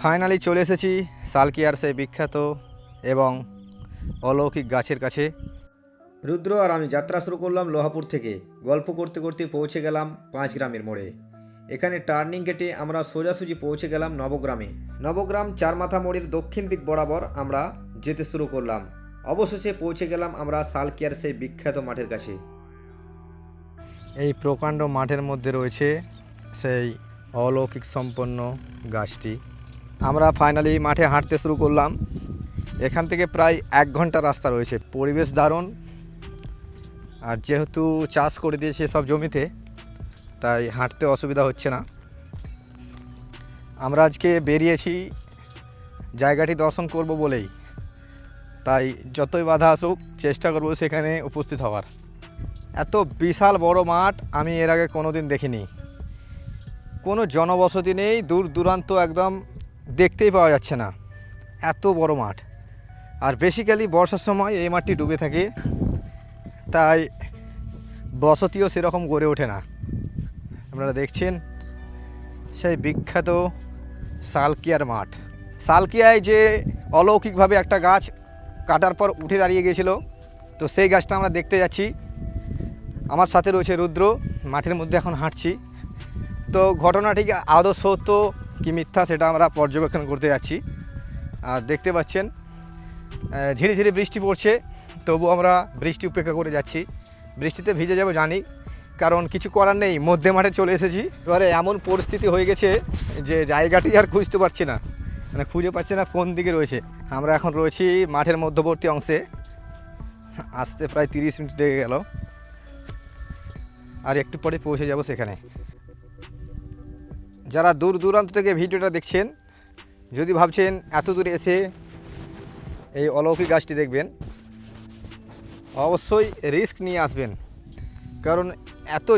Finally চলে এসেছি সালকিয়ার সেই বিখ্যাত এবং অলৌকিক গাছের কাছে। রুদ্র আর আমি যাত্রা শুরু করলাম লোহাপুর থেকে। গল্প করতে করতে পৌঁছে গেলাম 5 গ্রামের মোড়ে। এখানে টার্নিং কেটে আমরা সোজাসুজি পৌঁছে গেলাম নবগ্রামে। নবগ্রাম চারমাথা মোড়ের দক্ষিণ দিক বরাবর আমরা যেতে শুরু করলাম। অবশেষে পৌঁছে গেলাম আমরা সালকিয়ার সেই বিখ্যাত মাঠের কাছে। এই প্রকাণ্ড মাঠের মধ্যে রয়েছে সেই অলৌকিক সম্পন্ন গাছটি। আমরা ফাইনালি মাঠে হাঁটতে শুরু করলাম। এখান থেকে প্রায় 1 ঘন্টা রাস্তা রয়েছে। পরিবেশ দারুণ, আর যেহেতু চাষ করে দিয়েছে সব জমিতে, তাই হাঁটতে অসুবিধা হচ্ছে না। আমরা আজকে বেরিয়েছি জায়গাটি দর্শন করব বলেই, তাই যতই বাধা আসুক চেষ্টা করব সেখানে উপস্থিত হওয়ার। এত বিশাল বড় মাঠ আমি এর আগে কোনো দিন দেখিনি। কোনো জনবসতি নেই, দূর দূরান্ত একদম দেখতেই পাওয়া যাচ্ছে না, এত বড় মাঠ। আর বেসিক্যালি বর্ষার সময় এই মাঠটি ডুবে থাকে, তাই বসতিও সেরকম গড়ে ওঠে না। আপনারা দেখছেন সেই বিখ্যাত সালকিয়ার মাঠ। সালকিয়ায় যে অলৌকিকভাবে একটা গাছ কাটার পর উঠে দাঁড়িয়ে গিয়েছিল, তো সেই গাছটা আমরা দেখতে যাচ্ছি। আমার সাথে রয়েছে রুদ্র। মাঠের মধ্যে এখন হাঁটছি। তো ঘটনাটি আদৌ সত্য কি মিথ্যা সেটা আমরা পর্যবেক্ষণ করতে যাচ্ছি। আর দেখতে পাচ্ছেন ঝিরিঝিরি বৃষ্টি পড়ছে, তবু আমরা বৃষ্টি উপেক্ষা করে যাচ্ছি। বৃষ্টিতে ভিজে যাব জানি, কারণ কিছু করার নেই, মধ্যে মাঠে চলে এসেছি। এবারে এমন পরিস্থিতি হয়ে গেছে যে জায়গাটি আর খুঁজতে পারছি না, মানে খুঁজে পাচ্ছি না কোন দিকে রয়েছে। আমরা এখন রয়েছি মাঠের মধ্যবর্তী অংশে। আসতে প্রায় 30 মিনিট লেগে গেল, আর একটু পরে পৌঁছে যাব সেখানে। যারা দূর দূরান্ত থেকে ভিডিওটা দেখছেন, যদি ভাবছেন এত দূরে এসে এই অলৌকিক গাছটি দেখবেন, অবশ্যই রিস্ক নিয়ে আসবেন। কারণ এত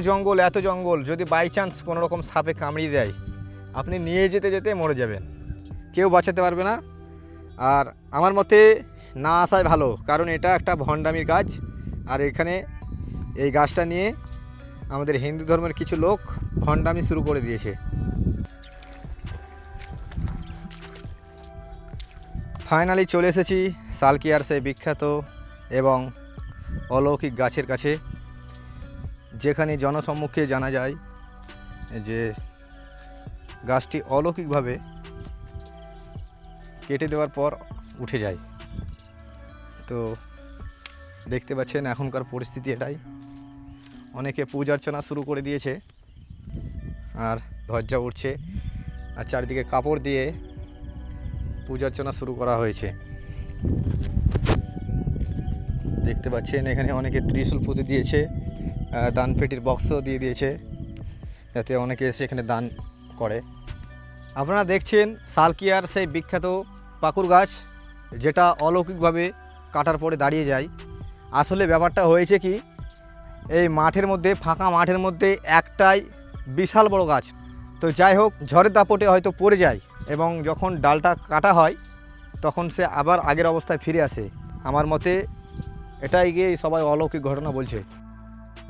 জঙ্গল যদি বাই চান্স কোনো রকম সাপে কামড়িয়ে দেয়, আপনি নিয়ে যেতে যেতে মরে যাবেন, কেউ বাঁচাতে পারবে না। আর আমার মতে না আসাই ভালো, কারণ এটা একটা ভণ্ডামির কাজ। আর এখানে এই গাছটা নিয়ে আমাদের হিন্দু ধর্মের কিছু লোক ভণ্ডামি শুরু করে দিয়েছে। ফাইনালি চলে এসেছি সালকিয়ার সেই বিখ্যাত এবং অলৌকিক গাছের কাছে, যেখানে জনসম্মুখে জানা যায় যে গাছটি অলৌকিকভাবে কেটে দেওয়ার পর উঠে যায়। তো দেখতে পাচ্ছেন এখনকার পরিস্থিতি এটাই। অনেকে পূজা অর্চনা শুরু করে দিয়েছে, আর ধ্বজা উঠছে, আর চারিদিকে কাপড় দিয়ে পূজা অর্চনা শুরু করা হয়েছে। দেখতে পাচ্ছেন এখানে অনেকে ত্রিশূল পুঁতে দিয়েছে, দানপেটির বক্সও দিয়ে দিয়েছে, যাতে অনেকে এসে এখানে দান করে। আপনারা দেখছেন সালকিয়ার সেই বিখ্যাত পাকুর গাছ, যেটা অলৌকিকভাবে কাটার পরে দাঁড়িয়ে যায়। আসলে ব্যাপারটা হয়েছে কি, এই মাঠের মধ্যে, ফাঁকা মাঠের মধ্যে একটাই বিশাল বড় গাছ। তো যাই হোক, ঝড়ের দাপটে হয়তো পড়ে যায়, এবং যখন ডালটা কাটা হয় তখন সে আবার আগের অবস্থায় ফিরে আসে। আমার মতে এটাই গিয়ে সবাই অলৌকিক ঘটনা বলছে।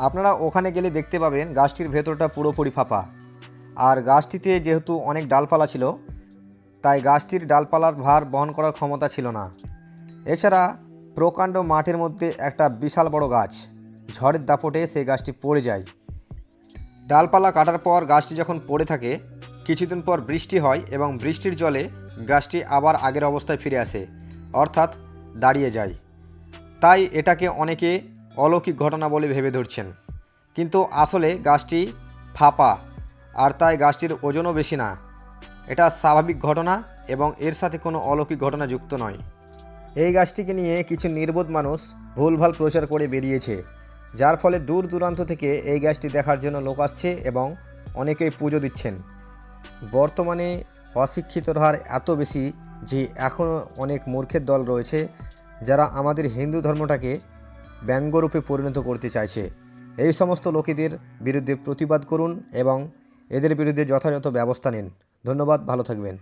আপনারা ওখানে গেলে দেখতে পাবেন গাছটির ভেতরটা পুরোপুরি ফাঁপা। আর গাছটিতে যেহেতু অনেক ডালপালা ছিল, তাই গাছটির ডালপালার ভার বহন করার ক্ষমতা ছিল না। এছাড়া প্রকাণ্ড মাঠের মধ্যে একটা বিশাল বড় গাছ, ঝড়ের দাপটে সেই গাছটি পড়ে যায়। ডালপালা কাটার পর গাছটি যখন পড়ে থাকে, কিছুদিন পর বৃষ্টি হয় এবং বৃষ্টির জলে গাছটি আবার আগের অবস্থায় ফিরে আসে, অর্থাৎ দাঁড়িয়ে যায়। তাই এটাকে অনেকে অলৌকিক ঘটনা বলে ভেবে ধরছেন, কিন্তু আসলে গাছটি ফাঁপা, আর তাই গাছটির ওজনও বেশি না। এটা স্বাভাবিক ঘটনা এবং এর সাথে কোনো অলৌকিক ঘটনা যুক্ত নয়। এই গাছটিকে নিয়ে কিছু নির্বোধ মানুষ ভুলভাল প্রচার করে বেরিয়েছে, যার ফলে দূর দূরান্ত থেকে এই গাছটি দেখার জন্য লোক আসছে এবং অনেকেই পুজো দিচ্ছেন। বর্তমানে অশিক্ষিতর হার এত বেশি যে এখনও অনেক মূর্খের দল রয়েছে, যারা আমাদের হিন্দু ধর্মটাকে ব্যঙ্গরূপে পরিণত করতে চাইছে। এই সমস্ত লোকেদের বিরুদ্ধে প্রতিবাদ করুন এবং এদের বিরুদ্ধে যথাযথ ব্যবস্থা নিন। ধন্যবাদ, ভালো থাকবেন।